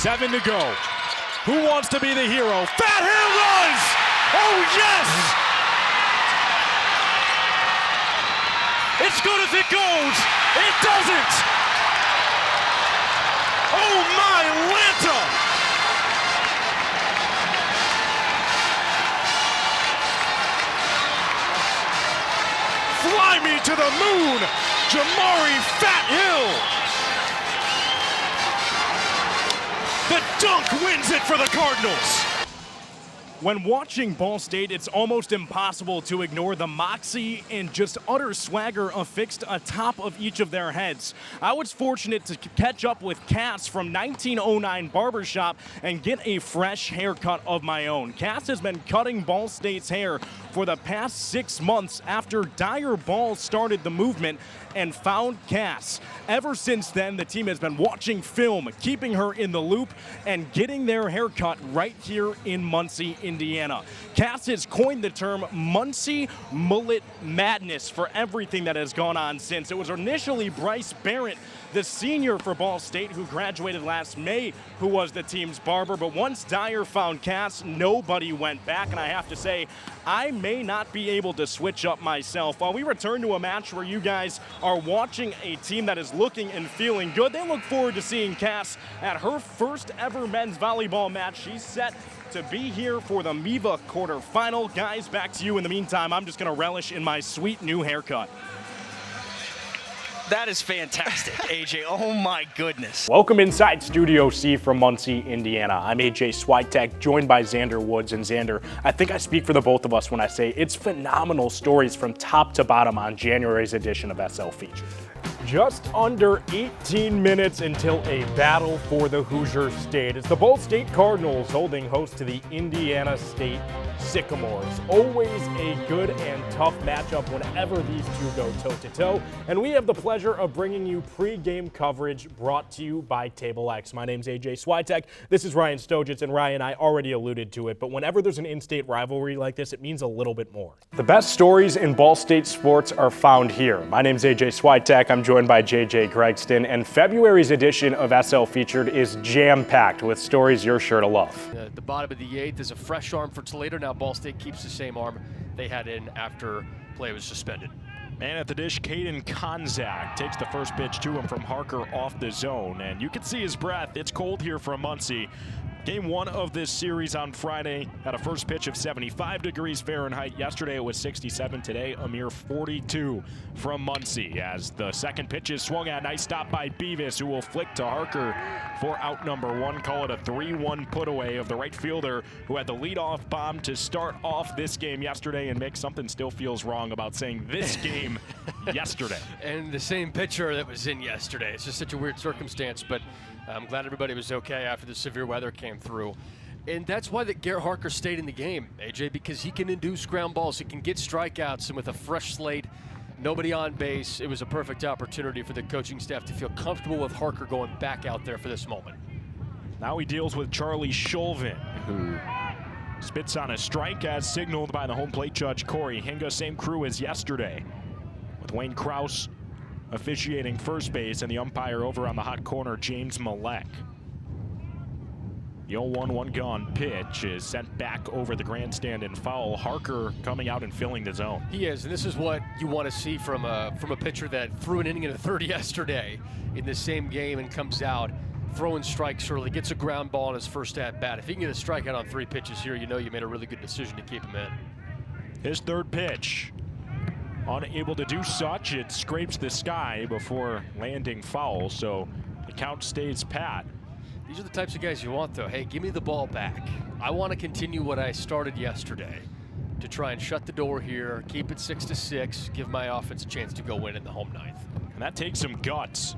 7 to go. Who wants to be the hero? Fat Hill runs! Oh, yes! It's good if it goes. It doesn't. Oh, my Lanta! Fly me to the moon, Jamari Fat Hill! The dunk wins it for the Cardinals. When watching Ball State, it's almost impossible to ignore the moxie and just utter swagger affixed atop of each of their heads. I was fortunate to catch up with Cass from 1909 Barbershop and get a fresh haircut of my own. Cass has been cutting Ball State's hair for the past 6 months after Dyer Ball started the movement and found Cass. Ever since then, the team has been watching film, keeping her in the loop, and getting their haircut right here in Muncie, Indiana. Cass has coined the term Muncie Mullet Madness for everything that has gone on since. It was initially Bryce Barrett, the senior for Ball State, who graduated last May, who was the team's barber. But once Dyer found Cass, nobody went back. And I have to say, I may not be able to switch up myself. While we return to a match where you guys are watching a team that is looking and feeling good, they look forward to seeing Cass at her first ever men's volleyball match. She's set to be here for the MIVA quarterfinal. Guys, back to you. In the meantime, I'm just going to relish in my sweet new haircut. That is fantastic, AJ. Oh, my goodness. Welcome inside Studio C from Muncie, Indiana. I'm AJ Swiatek, joined by Xander Woods. And Xander, I think I speak for the both of us when I say it's phenomenal stories from top to bottom on January's edition of SL Featured. Just under 18 minutes until a battle for the Hoosier State. It's the Ball State Cardinals holding host to the Indiana State Sycamores. Always a good and tough matchup whenever these two go toe-to-toe. And we have the pleasure of bringing you pre-game coverage brought to you by Table X. My name's AJ Swiatek. This is Ryan Stojitz, and Ryan, I already alluded to it, but whenever there's an in-state rivalry like this, it means a little bit more. The best stories in Ball State sports are found here. My name's AJ Swiatek. I'm joined by JJ Gregston, and February's edition of SL Featured is jam-packed with stories you're sure to love. The bottom of the 8th is a fresh arm for Toledo. Now Ball State keeps the same arm they had in after play was suspended. Man at the dish, Caden Konzak takes the first pitch to him from Harker off the zone, and you can see his breath. It's cold here from Muncie. Game 1 of this series on Friday had a first pitch of 75 degrees Fahrenheit. Yesterday it was 67. Today a mere 42 from Muncie as the second pitch is swung at. Nice stop by Beavis, who will flick to Harker for out number 1. Call it a 3-1 put away of the right fielder who had the leadoff bomb to start off this game yesterday. And Mick, something still feels wrong about saying this game yesterday. And the same pitcher that was in yesterday. It's just such a weird circumstance, but I'm glad everybody was okay after the severe weather came through. And that's why that Garrett Harker stayed in the game, AJ, because he can induce ground balls, he can get strikeouts, and with a fresh slate, nobody on base, it was a perfect opportunity for the coaching staff to feel comfortable with Harker going back out there for this moment. Now he deals with Charlie Shulvin, who spits on a strike as signaled by the home plate judge Corey Hinga. Same crew as yesterday, with Wayne Krause officiating first base and the umpire over on the hot corner, James Malek. The 0-1 gone pitch is sent back over the grandstand and foul. Harker coming out and filling the zone. He is, and this is what you want to see from a pitcher that threw an inning in the third yesterday in the same game and comes out throwing strikes early, gets a ground ball on his first at-bat. If he can get a strikeout on 3 pitches here, you know you made a really good decision to keep him in. His third pitch. Unable to do such, it scrapes the sky before landing foul, so the count stays pat. These are the types of guys you want, though. Hey, give me the ball back. I want to continue what I started yesterday to try and shut the door here, keep it 6-6, give my offense a chance to go win in the home ninth. And that takes some guts.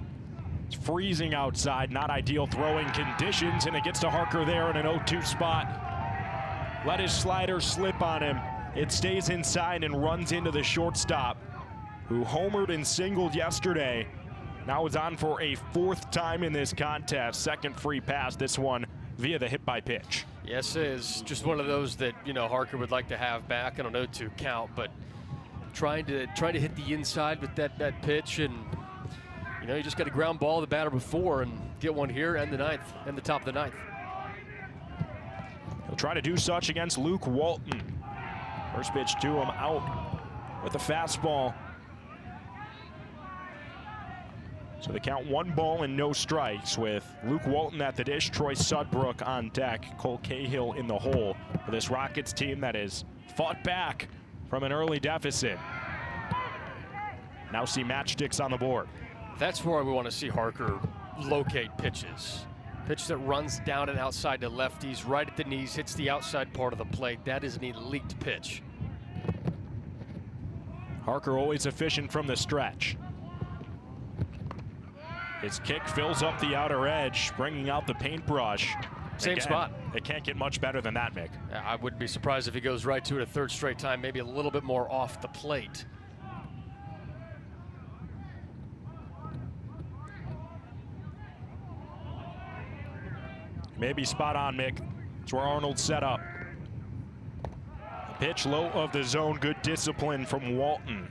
It's freezing outside, not ideal throwing conditions, and it gets to Harker there in an 0-2 spot. Let his slider slip on him. It stays inside and runs into the shortstop, who homered and singled yesterday. Now is on for a 4th time in this contest. Second free pass, this one via the hit by pitch. Yes, it is just one of those that, you know, Harker would like to have back. I don't know to count, but trying to hit the inside with that pitch, and You know, you just got to ground ball the batter before and get one here and the ninth, and the top of the ninth. He'll try to do such against Luke Walton. First pitch to him, out with a fastball. So they count 1 ball and no strikes with Luke Walton at the dish, Troy Sudbrook on deck, Cole Cahill in the hole for this Rockets team that has fought back from an early deficit. Now see matchsticks on the board. That's where we want to see Harker locate pitches. Pitch that runs down and outside to lefties, right at the knees, hits the outside part of the plate. That is an elite pitch. Harker always efficient from the stretch. His kick fills up the outer edge, bringing out the paintbrush. Same Again, spot. It can't get much better than that, Mick. I wouldn't be surprised if he goes right to it a third straight time, maybe a little bit more off the plate. Maybe spot on, Mick. It's where Arnold's set up. Pitch low of the zone, good discipline from Walton.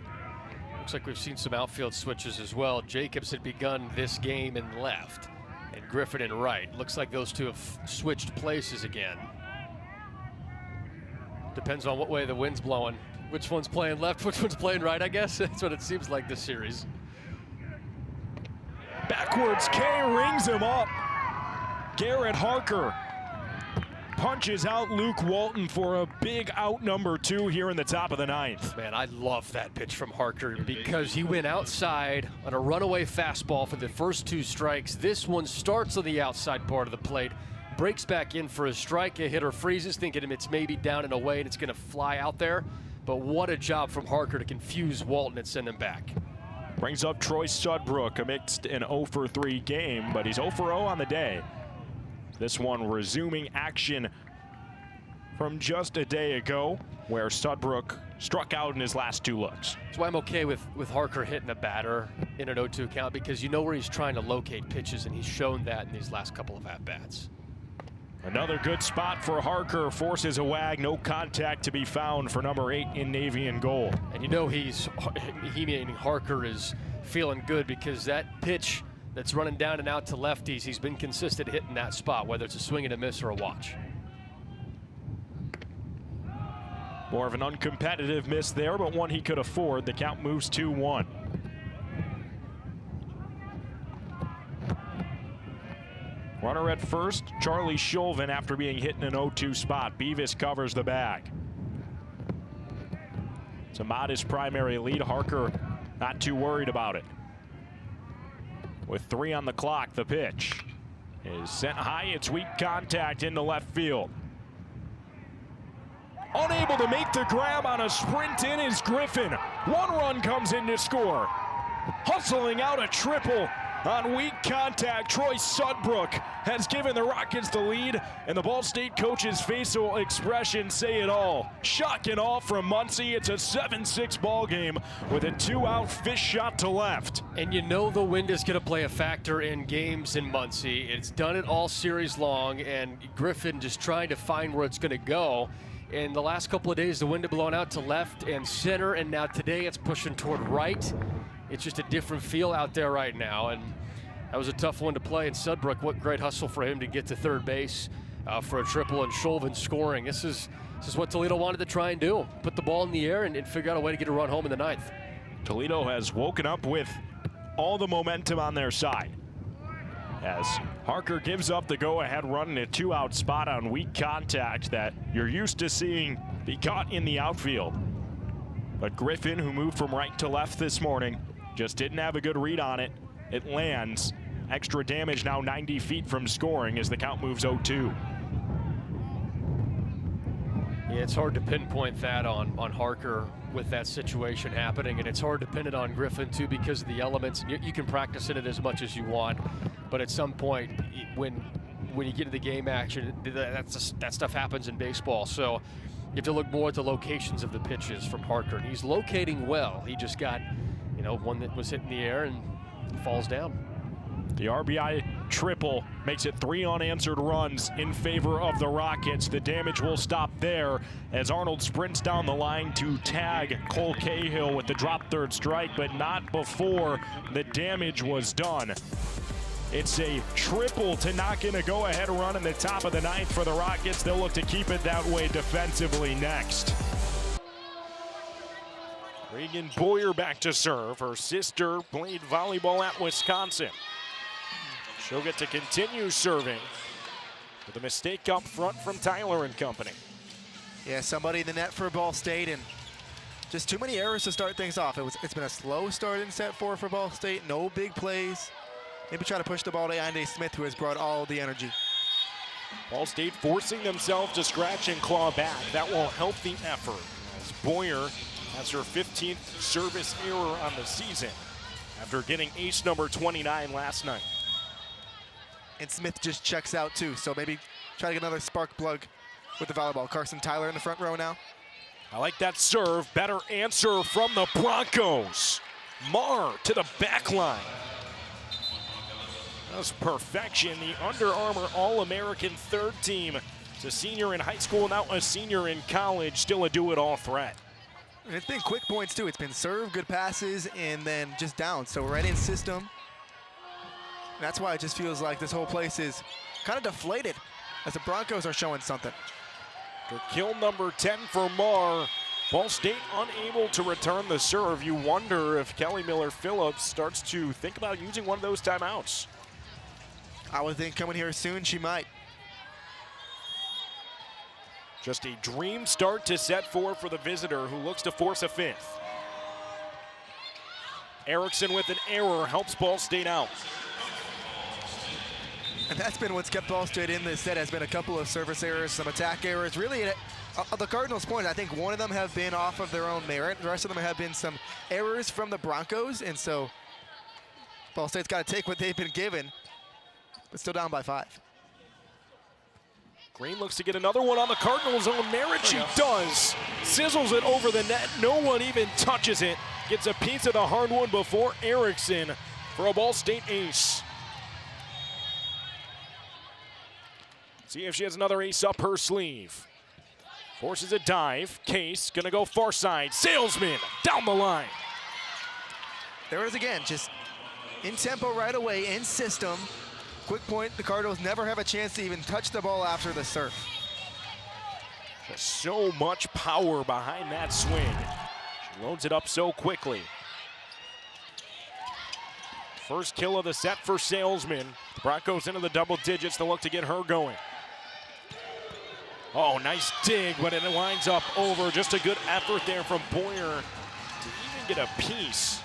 Looks like we've seen some outfield switches as well. Jacobs had begun this game in left, and Griffin in right. Looks like those two have switched places again. Depends on what way the wind's blowing. Which one's playing left, which one's playing right, I guess. That's what it seems like this series. Backwards, K rings him up. Garrett Harker punches out Luke Walton for a big out number 2 here in the top of the ninth. Man, I love that pitch from Harker because he went outside on a runaway fastball for the first 2 strikes. This one starts on the outside part of the plate, breaks back in for a strike. A hitter freezes, thinking it's maybe down and away and it's going to fly out there. But what a job from Harker to confuse Walton and send him back. Brings up Troy Sudbrook amidst an 0 for 3 game, but he's 0 for 0 on the day. This one resuming action from just a day ago, where Sudbrook struck out in his last 2 looks. That's why I'm okay with Harker hitting a batter in an 0-2 count, because you know where he's trying to locate pitches, and he's shown that in these last couple of at-bats. Another good spot for Harker, forces a wag, no contact to be found for number 8 in Navy and goal. And you know he meaning Harker is feeling good, because that pitch that's running down and out to lefties, he's been consistent hitting that spot, whether it's a swing and a miss or a watch. More of an uncompetitive miss there, but one he could afford. The count moves 2-1. Runner at first, Charlie Shulvin after being hit in an 0-2 spot. Beavis covers the bag. It's a modest primary lead. Harker not too worried about it. With 3 on the clock, the pitch is sent high. It's weak contact into left field. Unable to make the grab on a sprint in is Griffin. 1 run comes in to score. Hustling out a triple on weak contact. Troy Sudbrook has given the Rockets the lead, and the Ball State coach's facial expressions say it all. Shock and awe from Muncie. It's a 7-6 ball game with a 2-out fish shot to left. And you know the wind is going to play a factor in games in Muncie. It's done it all series long, and Griffin just trying to find where it's going to go. In the last couple of days, the wind had blown out to left and center, and now today it's pushing toward right. It's just a different feel out there right now, and that was a tough one to play. And Sudbrook, what great hustle for him to get to third base for a triple, and Shulvin scoring. This is what Toledo wanted to try and do, put the ball in the air and figure out a way to get a run home in the ninth. Toledo has woken up with all the momentum on their side, as Harker gives up the go-ahead run in a 2-out spot on weak contact that you're used to seeing be caught in the outfield. But Griffin, who moved from right to left this morning, just didn't have a good read on it. It lands. Extra damage now 90 feet from scoring as the count moves 0-2. Yeah, it's hard to pinpoint that on Harker with that situation happening, and it's hard to pin it on Griffin too because of the elements. You can practice in it as much as you want, but at some point when you get to the game action, that stuff happens in baseball. So you have to look more at the locations of the pitches from Harker, and he's locating well. He just got, one that was hit in the air and falls down. The RBI triple makes it 3 unanswered runs in favor of the Rockets. The damage will stop there as Arnold sprints down the line to tag Cole Cahill with the drop third strike, but not before the damage was done. It's a triple to knock in a go-ahead run in the top of the 9th for the Rockets. They'll look to keep it that way defensively next. Reagan Boyer back to serve. Her sister played volleyball at Wisconsin. She'll get to continue serving with a mistake up front from Tyler and company. Yeah, somebody in the net for Ball State, and just too many errors to start things off. It's been a slow start in set 4 for Ball State. No big plays. Maybe try to push the ball to AJ Smith, who has brought all the energy. Ball State forcing themselves to scratch and claw back. That will help the effort as Boyer has her 15th service error on the season after getting ace number 29 last night. And Smith just checks out too, so maybe try to get another spark plug with the volleyball. Carson Tyler in the front row now. I like that serve. Better answer from the Broncos. Marr to the back line. That was perfection. The Under Armour All-American third team. It's a senior in high school, now a senior in college. Still a do-it-all threat. And it's been quick points too. It's been serve, good passes, and then just down. So right in system. And that's why it just feels like this whole place is kind of deflated as the Broncos are showing something. For kill number 10 for Marr. Ball State unable to return the serve. You wonder if Kelly Miller-Phillips starts to think about using one of those timeouts. I would think coming here soon she might. Just a dream start to set 4 for the visitor, who looks to force a 5th. Erickson with an error helps Ball State out. And that's been what's kept Ball State in this set, has been a couple of service errors, some attack errors. Really, the Cardinals' point, I think one of them have been off of their own merit. The rest of them have been some errors from the Broncos, and so Ball State's got to take what they've been given, but still down by 5. Green looks to get another one on the Cardinals' own merit. She does. Sizzles it over the net. No one even touches it. Gets a piece of the hardwood before Erickson for a Ball State ace. See if she has another ace up her sleeve. Forces a dive. Case gonna go far side. Salesman down the line. There it is again, just in tempo right away, in system. Quick point, the Cardinals never have a chance to even touch the ball after the serve. Just so much power behind that swing. She loads it up so quickly. First kill of the set for Salesman. The Broncos into the double digits. They'll look to get her going. Oh, nice dig, but it winds up over. Just a good effort there from Boyer to even get a piece.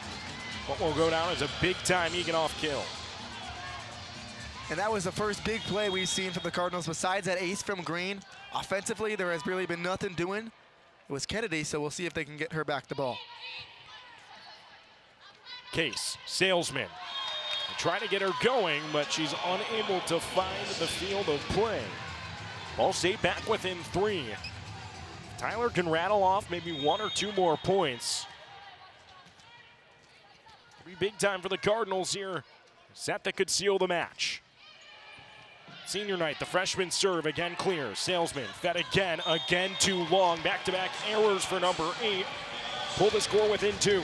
What will go down as a big-time Eganoff kill. And that was the first big play we've seen from the Cardinals besides that ace from Green. Offensively, there has really been nothing doing. It was Kennedy, so we'll see if they can get her back the ball. Case, Salesman. Trying to get her going, but she's unable to find the field of play. Ball State back within 3. Tyler can rattle off maybe 1 or 2 more points. It'll be big time for the Cardinals here. Set that could seal the match. Senior night, the freshman serve again clears. Salesman fed again too long. Back-to-back errors for number 8. Pull the score within 2.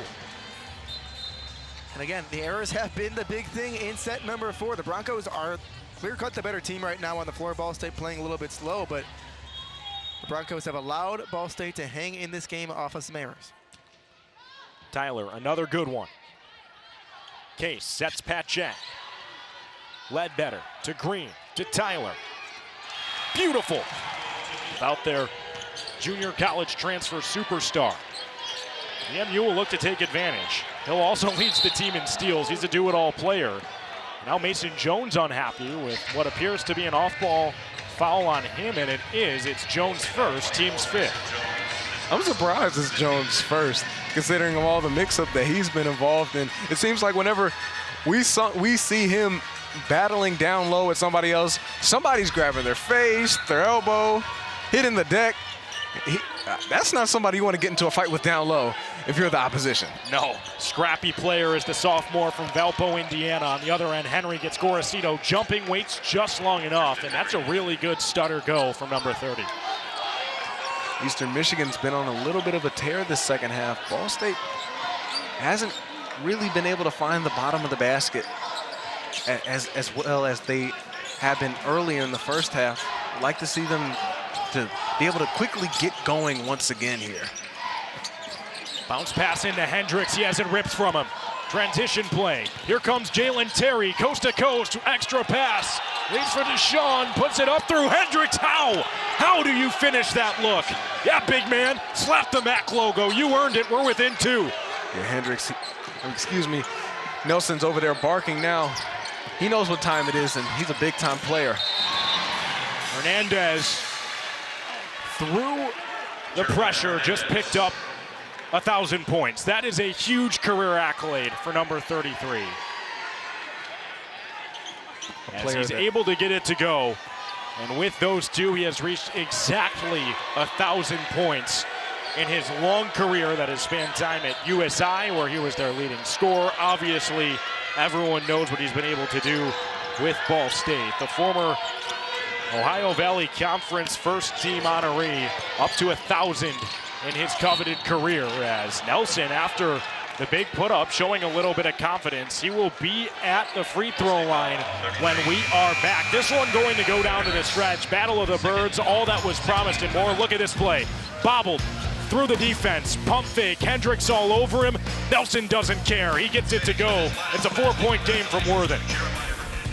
And again, the errors have been the big thing in set number 4. The Broncos are clear-cut the better team right now on the floor. Ball State playing a little bit slow, but the Broncos have allowed Ball State to hang in this game off of some errors. Tyler, another good one. Case sets Pat Jack. Ledbetter to Green to Tyler. Beautiful. Out there, junior college transfer superstar. The MU will look to take advantage. Hill also leads the team in steals. He's a do-it-all player. Now Mason Jones unhappy with what appears to be an off-ball foul on him, and it is. It's Jones' first, team's 5th. I'm surprised it's Jones' first, considering all the mix-up that he's been involved in. It seems like whenever we see him battling down low at somebody else, somebody's grabbing their face, their elbow, hitting the deck. That's not somebody you want to get into a fight with down low if you're the opposition. No. Scrappy player is the sophomore from Valpo, Indiana. On the other end, Henry gets Gorosito jumping, waits just long enough, and that's a really good stutter go from number 30. Eastern Michigan's been on a little bit of a tear this second half. Ball State hasn't really been able to find the bottom of the basket as well as they have been earlier in the first half. I'd like to see them to be able to quickly get going once again here. Bounce pass into Hendricks. He has it ripped from him. Transition play. Here comes Jalen Terry, coast to coast, extra pass. Leads for Deshaun, puts it up through Hendricks. How? How do you finish that look? Yeah, big man, slap the MAC logo. You earned it, we're within 2. Yeah, Hendricks, excuse me, Nelson's over there barking now. He knows what time it is, and he's a big-time player. Hernandez, through the pressure, just picked up 1,000 points. That is a huge career accolade for number 33. As he's able to get it to go. And with those two, he has reached exactly 1,000 points in his long career that has spanned time at USI, where he was their leading scorer. Obviously, everyone knows what he's been able to do with Ball State. The former Ohio Valley Conference first team honoree, up to 1,000 in his coveted career, as Nelson, after the big put-up, showing a little bit of confidence. He will be at the free throw line when we are back. This one going to go down to the stretch. Battle of the Birds, all that was promised and more. Look at this play. Bobbled through the defense, pump fake, Hendricks all over him. Nelson doesn't care, he gets it to go. It's a 4-point game from Worthen.